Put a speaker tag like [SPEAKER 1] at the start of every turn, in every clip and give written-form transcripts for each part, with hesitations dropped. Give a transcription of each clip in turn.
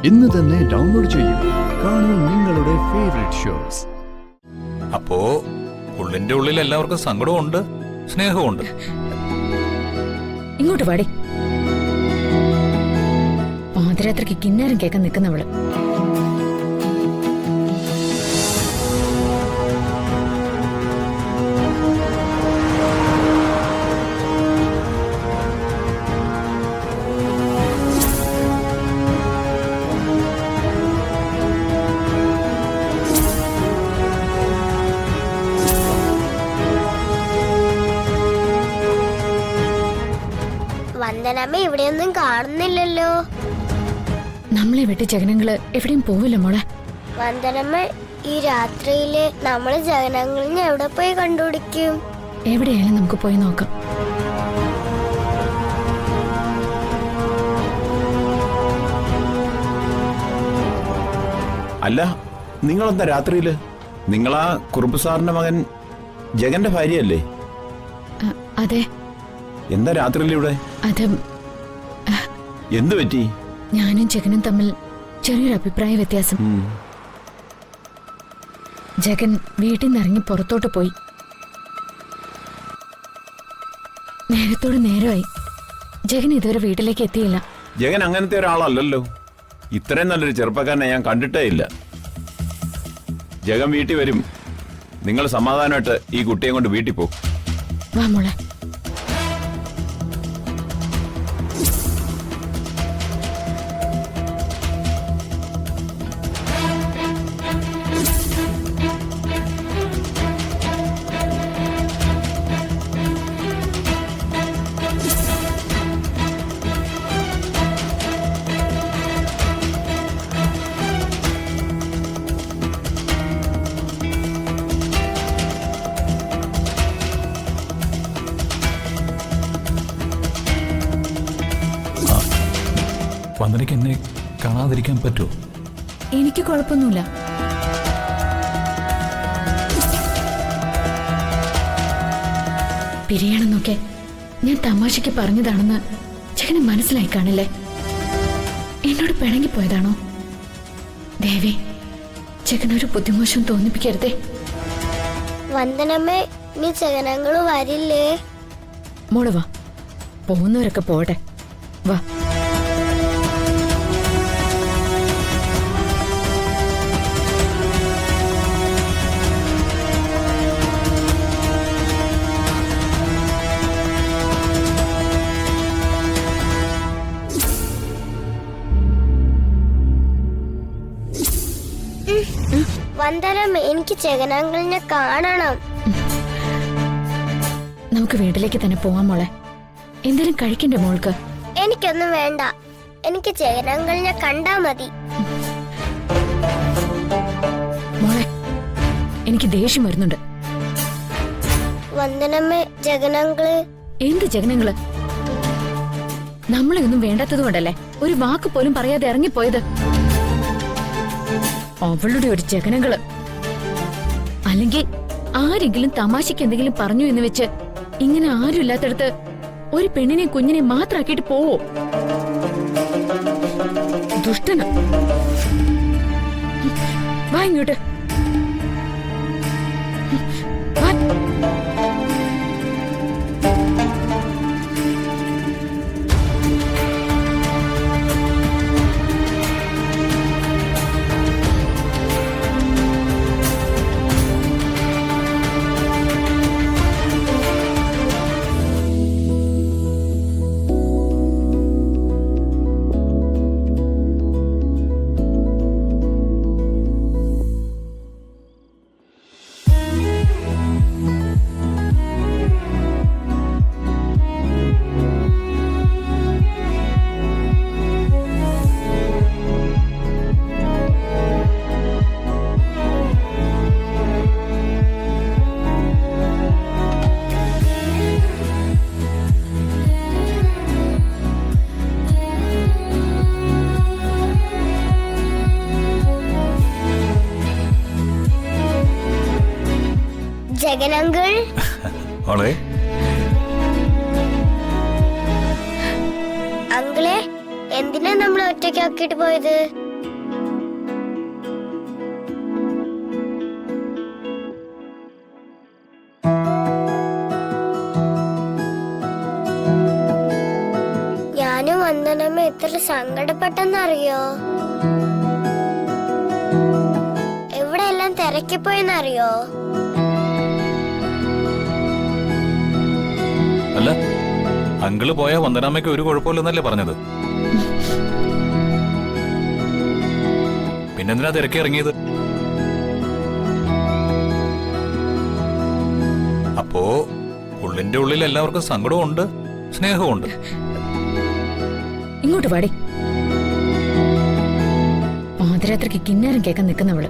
[SPEAKER 1] ഇന്ന് തന്നെ ഡൗൺലോഡ് ചെയ്യൂ. കാണൂ നിങ്ങളുടെ ഫേവറേറ്റ് ഷോസ്.
[SPEAKER 2] അപ്പോ ഉള്ളിന്റെ ഉള്ളിൽ എല്ലാവർക്കും സങ്കടമുണ്ട്, സ്നേഹമുണ്ട്.
[SPEAKER 3] ഇങ്ങോട്ട് പാടി. പാതിരാത്രിക്ക് കിന്നാരം കേൾക്കാൻ നിൽക്കുന്നവള്.
[SPEAKER 4] വന്ദനമ്മ ഇവിടെയൊന്നും കാണുന്നില്ലല്ലോ.
[SPEAKER 3] നമ്മളെ വിട്ട് ജഗനങ്ങള് എവിടെയും പോവില്ല മോളെ.
[SPEAKER 4] വന്ദനമ്മ, ഈ രാത്രിയില് നമ്മള് ജഗനങ്ങളിനെ എവിടെ പോയി കണ്ടുപിടിക്കും?
[SPEAKER 3] എവിടെയായാലും നമുക്ക് പോയി നോക്കാം.
[SPEAKER 5] അല്ല, നിങ്ങളെന്താ രാത്രിയില്? നിങ്ങളാ കുറുപ്പ് സാറിന്റെ മകൻ ജഗന്റെ ഭാര്യയല്ലേ?
[SPEAKER 3] അതെ.
[SPEAKER 5] എന്താ രാത്രിയിൽ ഇവിടെ?
[SPEAKER 3] അത്
[SPEAKER 5] എന്തു പറ്റി?
[SPEAKER 3] ഞാനും ജഗനും തമ്മിൽ ചെറിയൊരു അഭിപ്രായ വ്യത്യാസം. ജഗൻ വീട്ടിൽ നിന്ന് ഇറങ്ങി പുറത്തോട്ട് പോയി. നേരത്തോട് നേരമായി. ജഗൻ ഇതുവരെ വീട്ടിലേക്ക് എത്തിയില്ല.
[SPEAKER 5] ജഗൻ അങ്ങനത്തെ ഒരാളല്ലല്ലോ. ഇത്രയും നല്ലൊരു ചെറുപ്പക്കാരനെ ഞാൻ കണ്ടിട്ടേ ഇല്ല. ജഗൻ വീട്ടിൽ വരും. നിങ്ങൾ സമാധാനമായിട്ട് ഈ കുട്ടിയെ കൊണ്ട് വീട്ടിൽ പോകും.
[SPEAKER 3] വാ മോളെ.
[SPEAKER 2] വന്ദനയ്ക്ക് എന്നെ കാണാതിരിക്കാൻ പറ്റുമോ?
[SPEAKER 3] എനിക്ക് കുഴപ്പമൊന്നുമില്ല. പിരിയണമെന്നൊക്കെ ഞാൻ തമാശയ്ക്ക് പറഞ്ഞതാണെന്ന് ജഗന് മനസ്സിലായി കാണില്ലേ? എന്നോട് പിണങ്ങിപ്പോയതാണോ? ദേവി, ജഗനൊരു ബുദ്ധിമോശം തോന്നിപ്പിക്കരുതേ.
[SPEAKER 4] വന്ദനമ്മ, ഇനി ജഗനങ്ങള് വരില്ലേ?
[SPEAKER 3] മോള് വാ. പോകുന്നവരൊക്കെ പോട്ടെ. വാ.
[SPEAKER 4] വന്ദനമ്മ, എനിക്ക് ജഗനങ്ങളിനെ കാണണം.
[SPEAKER 3] നമുക്ക് വീട്ടിലേക്ക് തന്നെ പോവാം മോളെ. എന്തെങ്കിലും കഴിക്കണ്ടേ മോൾക്ക്?
[SPEAKER 4] എനിക്കൊന്നും വേണ്ട. എനിക്ക് ജഗനങ്ങളിനെ കണ്ടാ മതി.
[SPEAKER 3] മോളെ, എനിക്ക് ദേഷ്യം വരുന്നുണ്ട്.
[SPEAKER 4] വന്ദനമ്മ, ജഗനങ്ങള്.
[SPEAKER 3] എന്ത് ജഗനങ്ങള്? നമ്മളെ ഒന്നും വേണ്ടാത്തത് കൊണ്ടല്ലേ ഒരു വാക്ക് പോലും പറയാതെ ഇറങ്ങിപ്പോയത്. അവളുടെ ഒരു ജഗനങ്ങള്. അല്ലെങ്കിൽ ആരെങ്കിലും തമാശക്ക് എന്തെങ്കിലും പറഞ്ഞു എന്ന് വെച്ച് ഇങ്ങനെ ആരും ഇല്ലാത്തടത്ത് ഒരു പെണ്ണിനെയും കുഞ്ഞിനെയും മാത്രമാക്കിയിട്ട് പോവോ? ദുഷ്ടന. വാ ഇങ്ങോട്ട്. വാ.
[SPEAKER 4] ജഗൻ അങ്കിൾ.
[SPEAKER 2] മോളെ,
[SPEAKER 4] അങ്കിളെ, എന്തിനാ നമ്മൾ ഒറ്റയ്ക്കാക്കിട്ട് പോയത്? എത്ര സങ്കടപ്പെട്ടെന്നറിയോ? എവിടെ എല്ലാം തിരക്കിപ്പോയെന്നറിയോ?
[SPEAKER 2] അല്ല, അങ്കിള് പോയ വന്ദനാമ്മയ്ക്ക് ഒരു കുഴപ്പമില്ലെന്നല്ലേ പറഞ്ഞത്? പിന്നെന്തിനാ തിരക്കി ഇറങ്ങിയത്? അപ്പോ ഉള്ളിന്റെ ഉള്ളിൽ എല്ലാവർക്കും സങ്കടവും ഉണ്ട്, സ്നേഹവും ഉണ്ട്.
[SPEAKER 3] ഇങ്ങോട്ട് പാടി. പാതിരാത്രിക്ക് കിന്നാരം കേൾക്കാൻ നിൽക്കുന്നവള്.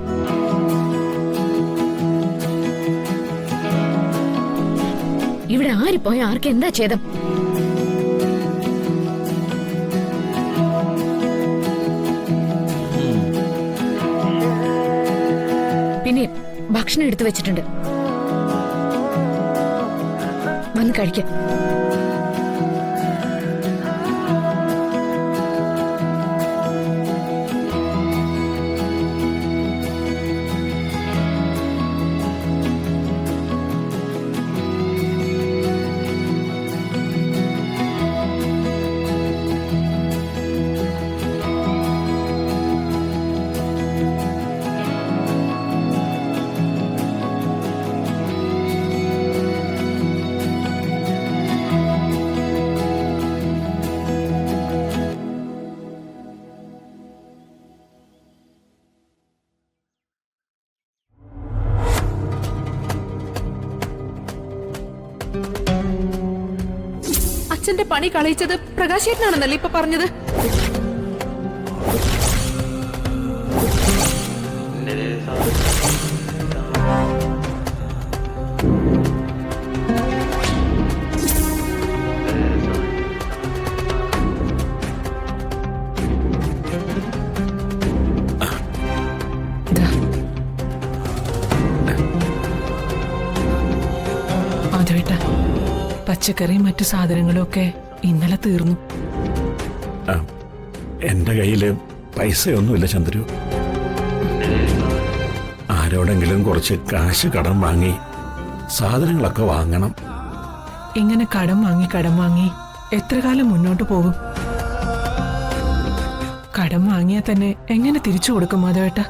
[SPEAKER 3] ഇവിടെ ആര് പോയ ആർക്ക് എന്താ ഛേദം? പിന്നെ ഭക്ഷണം എടുത്തു വെച്ചിട്ടുണ്ട്, വന്ന് കഴിക്ക.
[SPEAKER 6] അച്ഛന്റെ പണി കളയിച്ചത് പ്രകാശേട്ടനാണെന്നല്ലേ ഇപ്പൊ പറഞ്ഞത്? മാധവേട്ട, പച്ചക്കറിയും മറ്റു സാധനങ്ങളും ഒക്കെ ഇന്നലെ തീർന്നു.
[SPEAKER 5] എന്റെ കയ്യില് പൈസയൊന്നുമില്ല ചന്ദ്രു. ആരോടെങ്കിലും കുറച്ച് കാശ് കടം വാങ്ങി സാധനങ്ങളൊക്കെ വാങ്ങണം.
[SPEAKER 6] ഇങ്ങനെ കടം വാങ്ങി എത്ര കാലം മുന്നോട്ട് പോകും? കടം വാങ്ങിയാൽ തന്നെ എങ്ങനെ തിരിച്ചു കൊടുക്കും മാധവേട്ട?